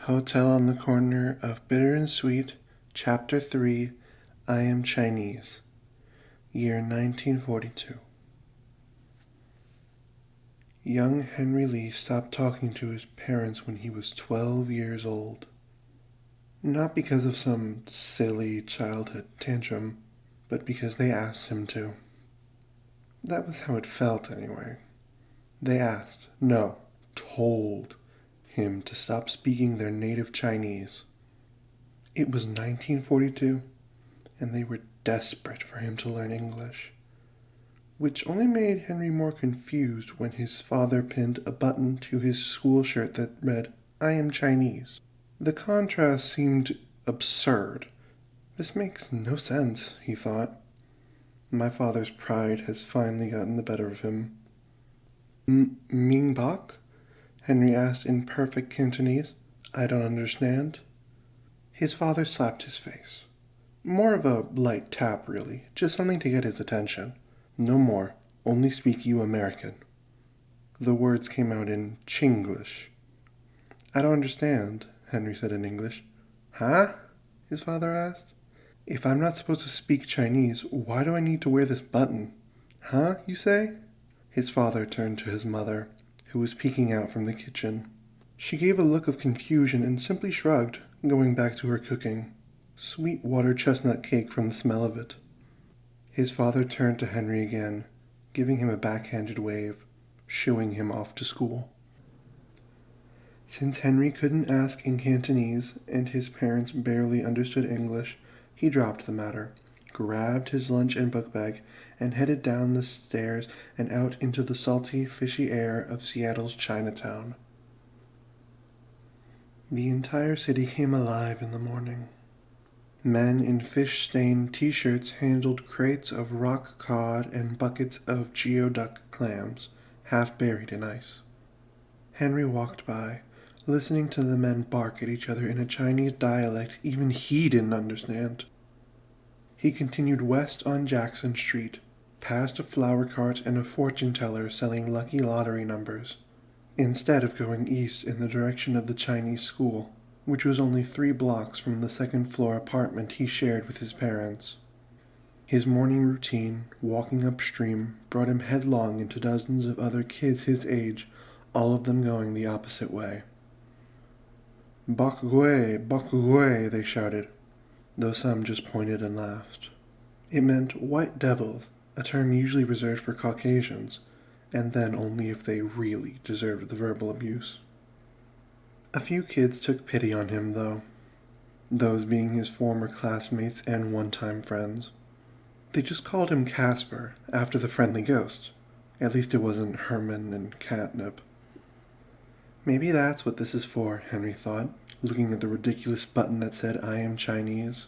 Hotel on the Corner of Bitter and Sweet, Chapter 3, I Am Chinese, year 1942. Young Henry Lee stopped talking to his parents when he was 12 years old. Not because of some silly childhood tantrum, but because they asked him to. That was how it felt, anyway. They asked, no, told him to stop speaking their native Chinese. It was 1942, and they were desperate for him to learn English, which only made Henry more confused when his father pinned a button to his school shirt that read, I am Chinese. The contrast seemed absurd. This makes no sense, he thought. My father's pride has finally gotten the better of him. Ming Bok? Henry asked in perfect Cantonese. I don't understand. His father slapped his face. More of a light tap, really, just something to get his attention. No more, only speak you American. The words came out in Chinglish. I don't understand, Henry said in English. Huh? His father asked. If I'm not supposed to speak Chinese, why do I need to wear this button? Huh, you say? His father turned to his mother, who was peeking out from the kitchen. She gave a look of confusion and simply shrugged, going back to her cooking. Sweet water chestnut cake from the smell of it. His father turned to Henry again, giving him a backhanded wave, shooing him off to school. Since Henry couldn't ask in Cantonese and his parents barely understood English, he dropped the matter, grabbed his lunch and book bag, and headed down the stairs and out into the salty, fishy air of Seattle's Chinatown. The entire city came alive in the morning. Men in fish-stained t-shirts handled crates of rock cod and buckets of geoduck clams, half buried in ice. Henry walked by, listening to the men bark at each other in a Chinese dialect even he didn't understand. He continued west on Jackson Street, past a flower cart and a fortune teller selling lucky lottery numbers, instead of going east in the direction of the Chinese school, which was only 3 blocks from the second-floor apartment he shared with his parents. His morning routine, walking upstream, brought him headlong into dozens of other kids his age, all of them going the opposite way. Bakugui, they shouted, though some just pointed and laughed. It meant white devils, a term usually reserved for Caucasians, and then only if they really deserved the verbal abuse. A few kids took pity on him, though, those being his former classmates and one-time friends. They just called him Casper, after the friendly ghost. At least it wasn't Herman and Catnip. Maybe that's what this is for, Henry thought, looking at the ridiculous button that said, I am Chinese.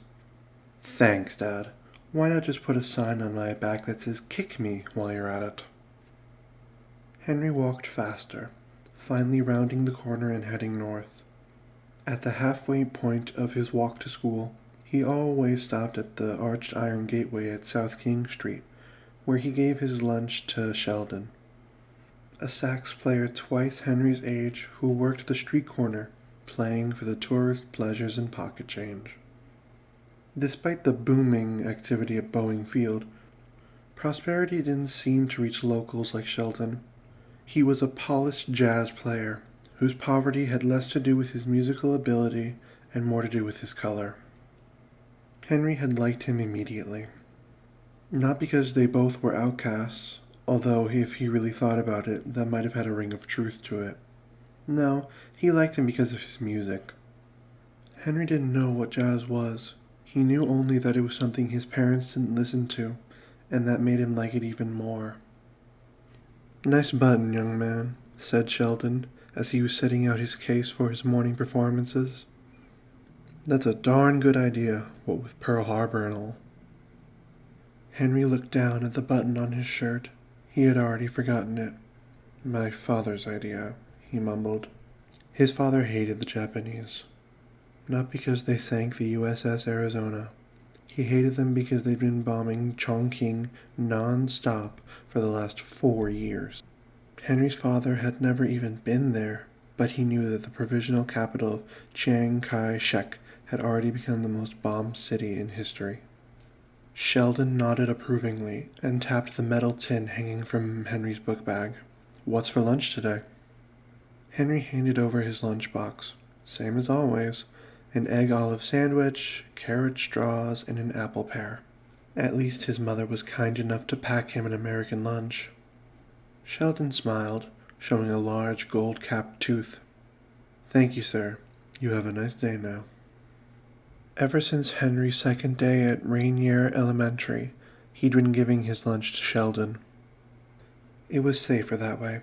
Thanks, Dad. Why not just put a sign on my back that says, kick me while you're at it? Henry walked faster, finally rounding the corner and heading north. At the halfway point of his walk to school, he always stopped at the arched iron gateway at South King Street, where he gave his lunch to Sheldon, a sax player twice Henry's age who worked the street corner, playing for the tourist pleasures and pocket change. Despite the booming activity at Boeing Field, prosperity didn't seem to reach locals like Sheldon. He was a polished jazz player, whose poverty had less to do with his musical ability and more to do with his color. Henry had liked him immediately. Not because they both were outcasts, although if he really thought about it, that might have had a ring of truth to it. No, he liked him because of his music. Henry didn't know what jazz was. He knew only that it was something his parents didn't listen to, and that made him like it even more. Nice button, young man, said Sheldon, as he was setting out his case for his morning performances. That's a darn good idea, what with Pearl Harbor and all. Henry looked down at the button on his shirt. He had already forgotten it. My father's idea, he mumbled. His father hated the Japanese. Not because they sank the USS Arizona. He hated them because they'd been bombing Chongqing non-stop for the last 4 years. Henry's father had never even been there, but he knew that the provisional capital of Chiang Kai-shek had already become the most bombed city in history. Sheldon nodded approvingly and tapped the metal tin hanging from Henry's book bag. "What's for lunch today?" Henry handed over his lunchbox. Same as always. An egg olive sandwich, carrot straws, and an apple pear. At least his mother was kind enough to pack him an American lunch. Sheldon smiled, showing a large gold-capped tooth. "Thank you, sir. You have a nice day now." Ever since Henry's second day at Rainier Elementary, he'd been giving his lunch to Sheldon. It was safer that way.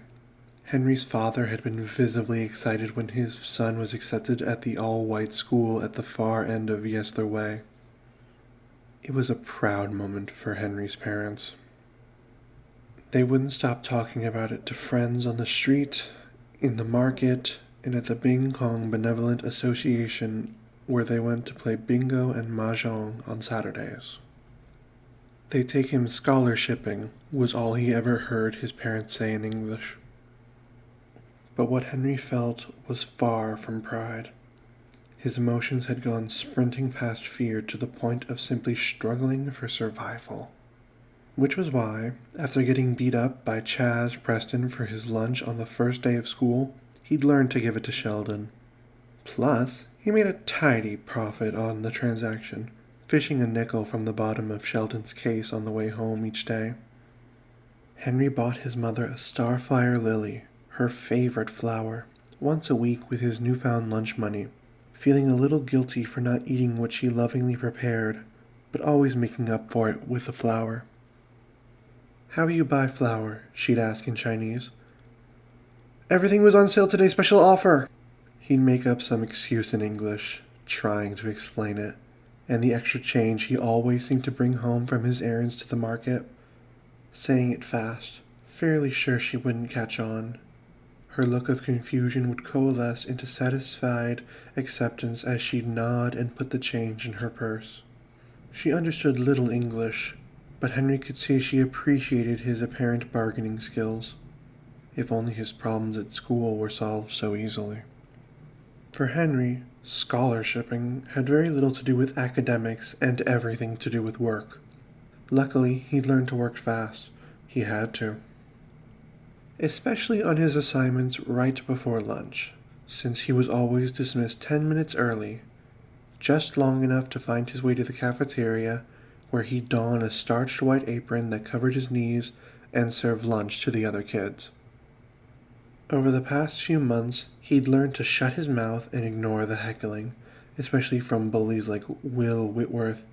Henry's father had been visibly excited when his son was accepted at the all-white school at the far end of Yesler Way. It was a proud moment for Henry's parents. They wouldn't stop talking about it to friends on the street, in the market, and at the Bing Kong Benevolent Association, where they went to play bingo and mahjong on Saturdays. "They take him scholarshipping," was all he ever heard his parents say in English. But what Henry felt was far from pride. His emotions had gone sprinting past fear to the point of simply struggling for survival. Which was why, after getting beat up by Chaz Preston for his lunch on the first day of school, he'd learned to give it to Sheldon. Plus, he made a tidy profit on the transaction, fishing a nickel from the bottom of Sheldon's case on the way home each day. Henry bought his mother a starfire lily, her favorite flower, once a week with his newfound lunch money, feeling a little guilty for not eating what she lovingly prepared, but always making up for it with a flower. "How you buy flour?" she'd ask in Chinese. "Everything was on sale today, special offer." He'd make up some excuse in English, trying to explain it, and the extra change he always seemed to bring home from his errands to the market, saying it fast, fairly sure she wouldn't catch on. Her look of confusion would coalesce into satisfied acceptance as she'd nod and put the change in her purse. She understood little English, but Henry could see she appreciated his apparent bargaining skills. If only his problems at school were solved so easily. For Henry, scholarshipping had very little to do with academics and everything to do with work. Luckily, he'd learned to work fast. He had to. Especially on his assignments right before lunch, since he was always dismissed 10 minutes early, just long enough to find his way to the cafeteria, where he'd don a starched white apron that covered his knees and serve lunch to the other kids. Over the past few months, he'd learned to shut his mouth and ignore the heckling, especially from bullies like Will Whitworth,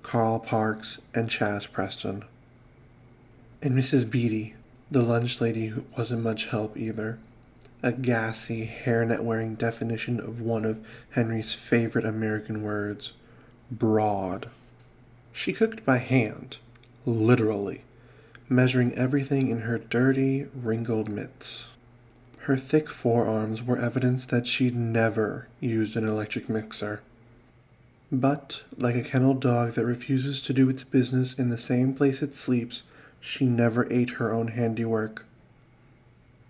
Carl Parks, and Chaz Preston. And Mrs. Beatty, the lunch lady, who wasn't much help either. A gassy, hairnet-wearing definition of one of Henry's favorite American words, broad. She cooked by hand, literally, measuring everything in her dirty, wrinkled mitts. Her thick forearms were evidence that she'd never used an electric mixer. But, like a kennel dog that refuses to do its business in the same place it sleeps, she never ate her own handiwork.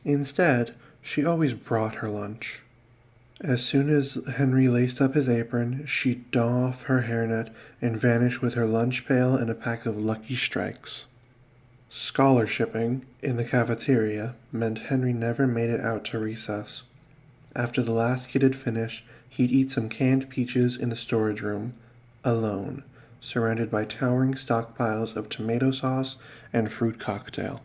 Instead, she always brought her lunch. As soon as Henry laced up his apron, she'd doff her hairnet and vanish with her lunch pail and a pack of Lucky Strikes. Scholarshipping in the cafeteria meant Henry never made it out to recess. After the last kid had finished, he'd eat some canned peaches in the storage room, alone, surrounded by towering stockpiles of tomato sauce and fruit cocktail.